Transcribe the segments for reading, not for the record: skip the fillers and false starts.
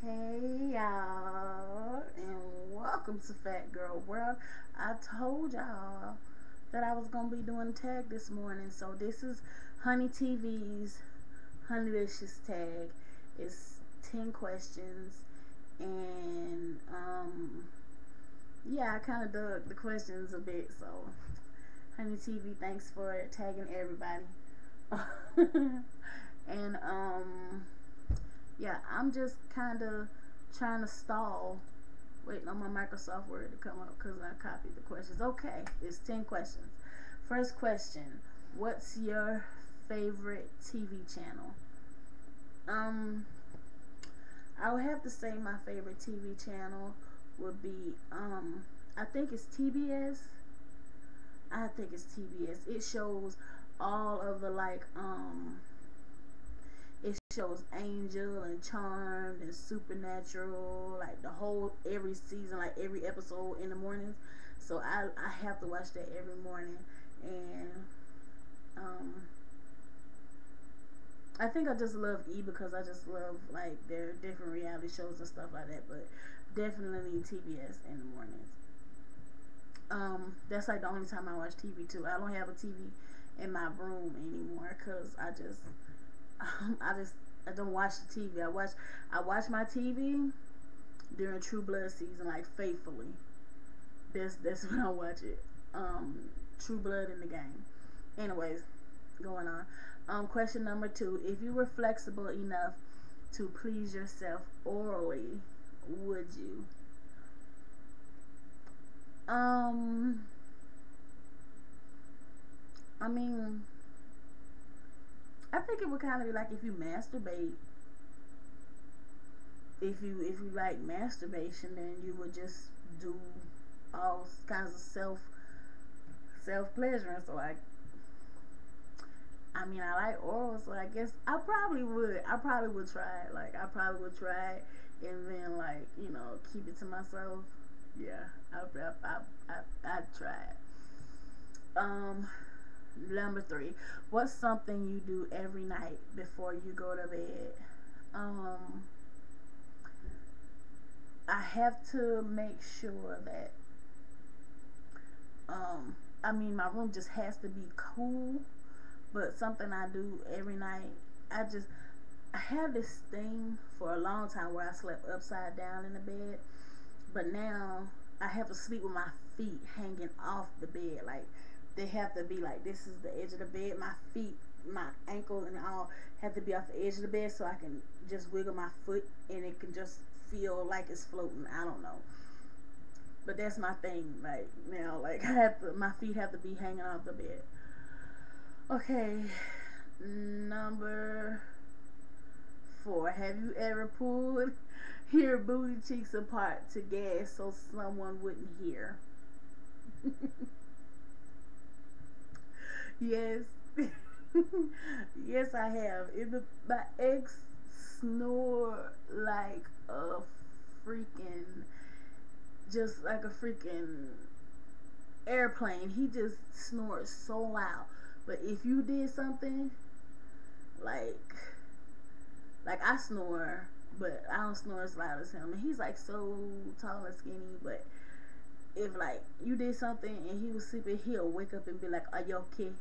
Hey y'all, and welcome to Fat Girl World. I told y'all that I was gonna be doing tag this morning, so this is HoneyTeeV's Honeylicious Tag. It's 10 questions, and yeah, I kind of dug the questions a bit. So HoneyTeeV, thanks for tagging everybody. And yeah, I'm just kind of trying to stall, waiting on my Microsoft Word to come up because I copied the questions. Okay, it's 10 questions. First question: what's your favorite TV channel? Um, I would have to say my favorite TV channel would be I think it's TBS. I think it's TBS. It shows all of the it shows Angel and Charmed and Supernatural, like the whole every season, like every episode in the mornings. So I have to watch that every morning, and um, I think I just love E because I just love like their different reality shows and stuff like that. But definitely TBS in the mornings. That's like the only time I watch TV too. I don't have a TV in my room anymore because I just I don't watch the TV. I watch my TV during True Blood season, like faithfully. That's when I watch it. True Blood in the game. Anyways, going on. Question number 2: if you were flexible enough to please yourself orally, would you? Um, I mean, I think it would kind of be like if you masturbate. If you like masturbation, then you would just do all kinds of self pleasuring. So I mean, I like oral, so I guess I probably would. I probably would try it. Like, I probably would try it and then, like, keep it to myself. Yeah, I'd try it. Um, Number 3. What's something you do every night before you go to bed? Um, I have to make sure that, I mean, my room just has to be cool, but something I do every night, I had this thing for a long time where I slept upside down in the bed, but now I have to sleep with my feet hanging off the bed. Like, they have to be like, this is the edge of the bed. My feet, my ankle and all have to be off the edge of the bed so I can just wiggle my foot and it can just feel like it's floating. I don't know. But that's my thing. Like, now, like, my feet have to be hanging off the bed. Okay, number 4. Have you ever pulled your booty cheeks apart to gas so someone wouldn't hear? Yes. Yes, I have. My ex snore like a freaking, just like a freaking airplane. He just snores so loud. But if you did something like I snore, but I don't snore as loud as him. And he's like so tall and skinny, but if like you did something and he was sleeping, he'll wake up and be like, "Are you okay?"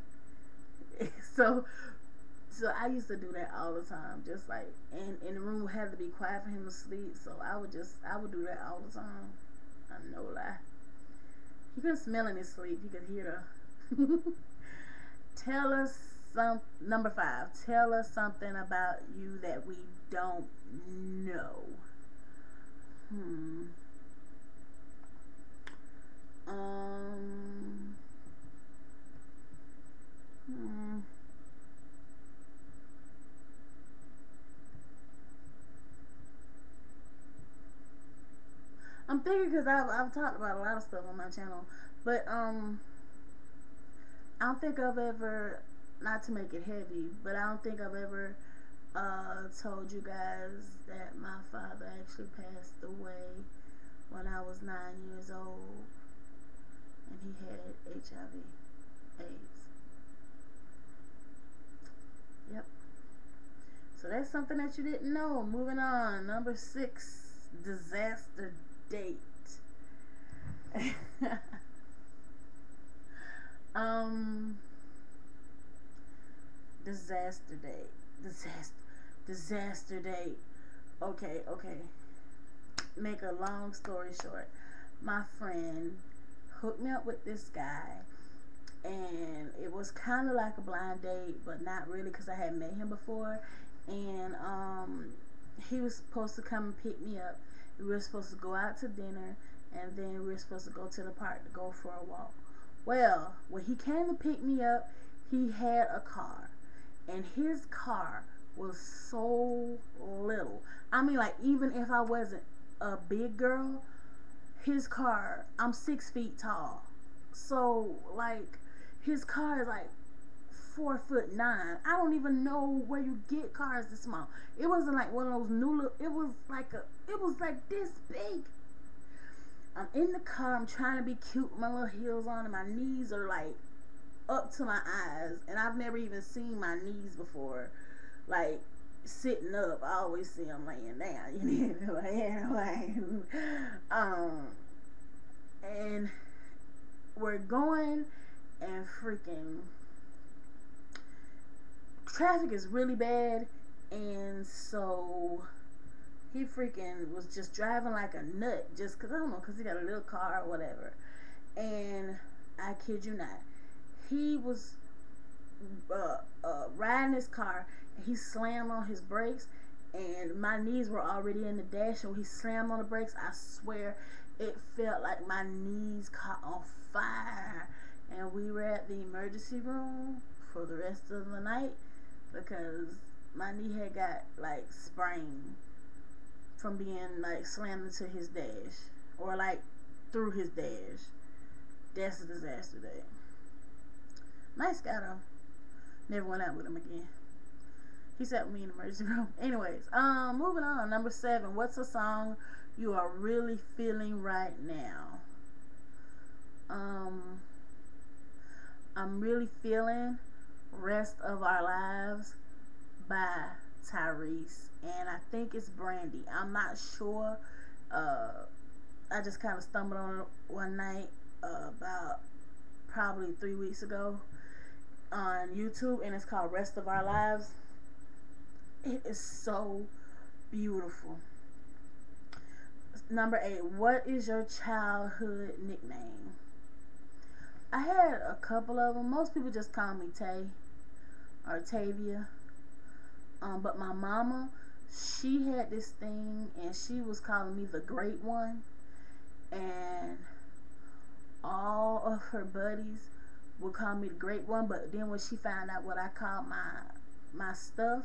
so so I used to do that all the time, just like, and the room had to be quiet for him to sleep. So I would do that all the time. I no lie. He couldn't smell in his sleep. He could hear the. Tell us some Number 5. Tell us something about you that we don't know. Hmm. Um. Hmm. I'm thinking because I've talked about a lot of stuff on my channel, but I don't think I've ever, not to make it heavy, but I don't think I've ever told you guys that my father actually passed away when I was 9 years old, and he had HIV/AIDS. Yep. So that's something that you didn't know. Moving on. Number 6, disaster date. um, disaster date. Disaster date. Okay. Make a long story short, my friend hooked me up with this guy, and it was kind of like a blind date, but not really, because I had met him before. And he was supposed to come and pick me up. We were supposed to go out to dinner, and then we were supposed to go to the park to go for a walk. Well, when he came to pick me up, he had a car, and his car was so little. I mean, like, even if I wasn't a big girl, his car, I'm 6 feet tall. So, like, his car is like 4'9". I don't even know where you get cars this small. It wasn't like one of those new, it was like this big. I'm in the car, I'm trying to be cute with my little heels on, and my knees are like up to my eyes, and I've never even seen my knees before, like, sitting up. I always see them laying down, you know, and we're going, and freaking traffic is really bad, and so he freaking was just driving like a nut, just because, I don't know, because he got a little car or whatever. And I kid you not, he was riding his car, and he slammed on his brakes, and my knees were already in the dash, and when he slammed on the brakes, I swear it felt like my knees caught on fire. And we were at the emergency room for the rest of the night, because my knee had got like sprained from being like slammed into his dash, or like through his dash. That's a disaster day. Nice guy though. Never went out with him again. He sat with me in the emergency room. Anyways, moving on. Number 7. What's a song you are really feeling right now? I'm really feeling "Rest of Our Lives" by Tyrese, and I think it's Brandy. I'm not sure. I just kind of stumbled on it one night, about probably 3 weeks ago, on YouTube, and it's called "Rest of Our Lives." It is so beautiful. Number 8. What is your childhood nickname? I had a couple of them. Most people just call me Tay or Tavia. But my mama, she had this thing, and she was calling me the Great One. And all of her buddies would call me the Great One. But then when she found out what I called my stuff,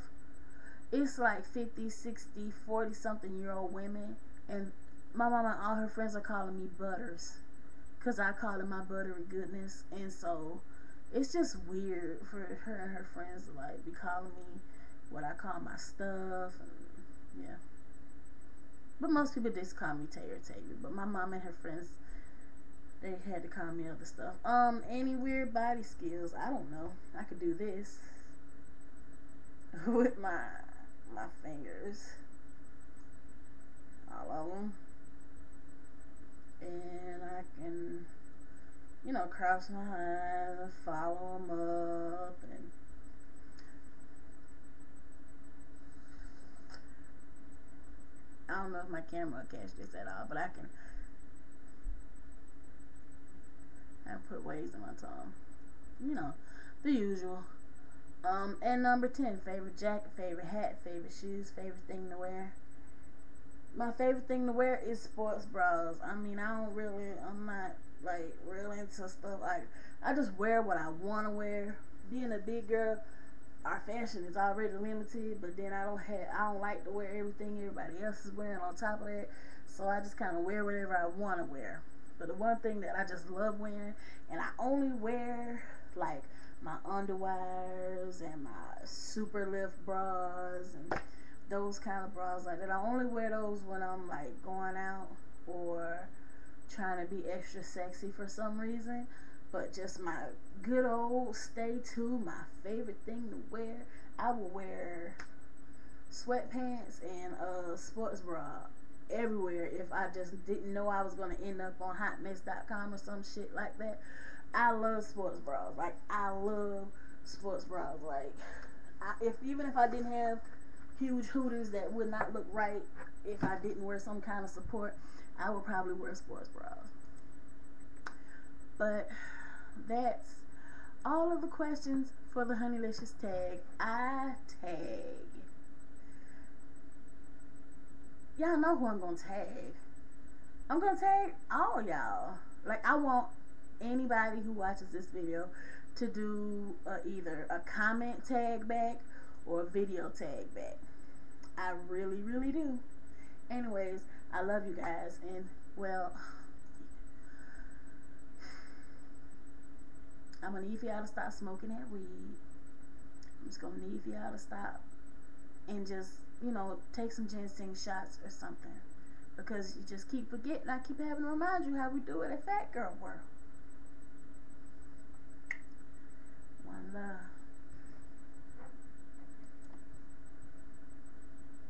it's like 50, 60, 40 something year old women, and my mama and all her friends are calling me Butters, because I call it my buttery goodness. And so it's just weird for her and her friends to like be calling me what I call my stuff, and yeah. But most people just call me Tay or Tavy. But my mom and her friends, they had to call me other stuff. Any weird body skills? I don't know. I could do this with my fingers, all of them, and I can, cross my eyes and follow them up, and I don't know if my camera will catch this at all, but I can put waves in my tongue, the usual. And number 10, favorite jacket, favorite hat, favorite shoes, favorite thing to wear. My favorite thing to wear is sports bras. I mean, I'm not like real into stuff. Like, I just wear what I want to wear. Being a big girl, our fashion is already limited, but then I don't like to wear everything everybody else is wearing on top of that. So I just kind of wear whatever I want to wear. But the one thing that I just love wearing, and I only wear like my underwires and my super lift bras and those kind of bras like that. I only wear those when I'm like going out or trying to be extra sexy for some reason. But just my good old stay tuned, my favorite thing to wear, I will wear sweatpants and a sports bra everywhere if I just didn't know I was going to end up on hotmess.com or some shit like that. I love sports bras. Like, I love sports bras. Like, even if I didn't have huge hooters that would not look right if I didn't wear some kind of support, I would probably wear sports bras. But that's all of the questions for the Honeylicious tag. I tag. Y'all know who I'm gonna tag. I'm gonna tag all y'all. Like, I want anybody who watches this video to do either a comment tag back or a video tag back. I really, really do. Anyways, I love you guys, and well, I'm gonna need for y'all to stop smoking that weed. I'm just gonna need for y'all to stop and just, you know, take some ginseng shots or something, because you just keep forgetting. I keep having to remind you how we do it at Fat Girl World.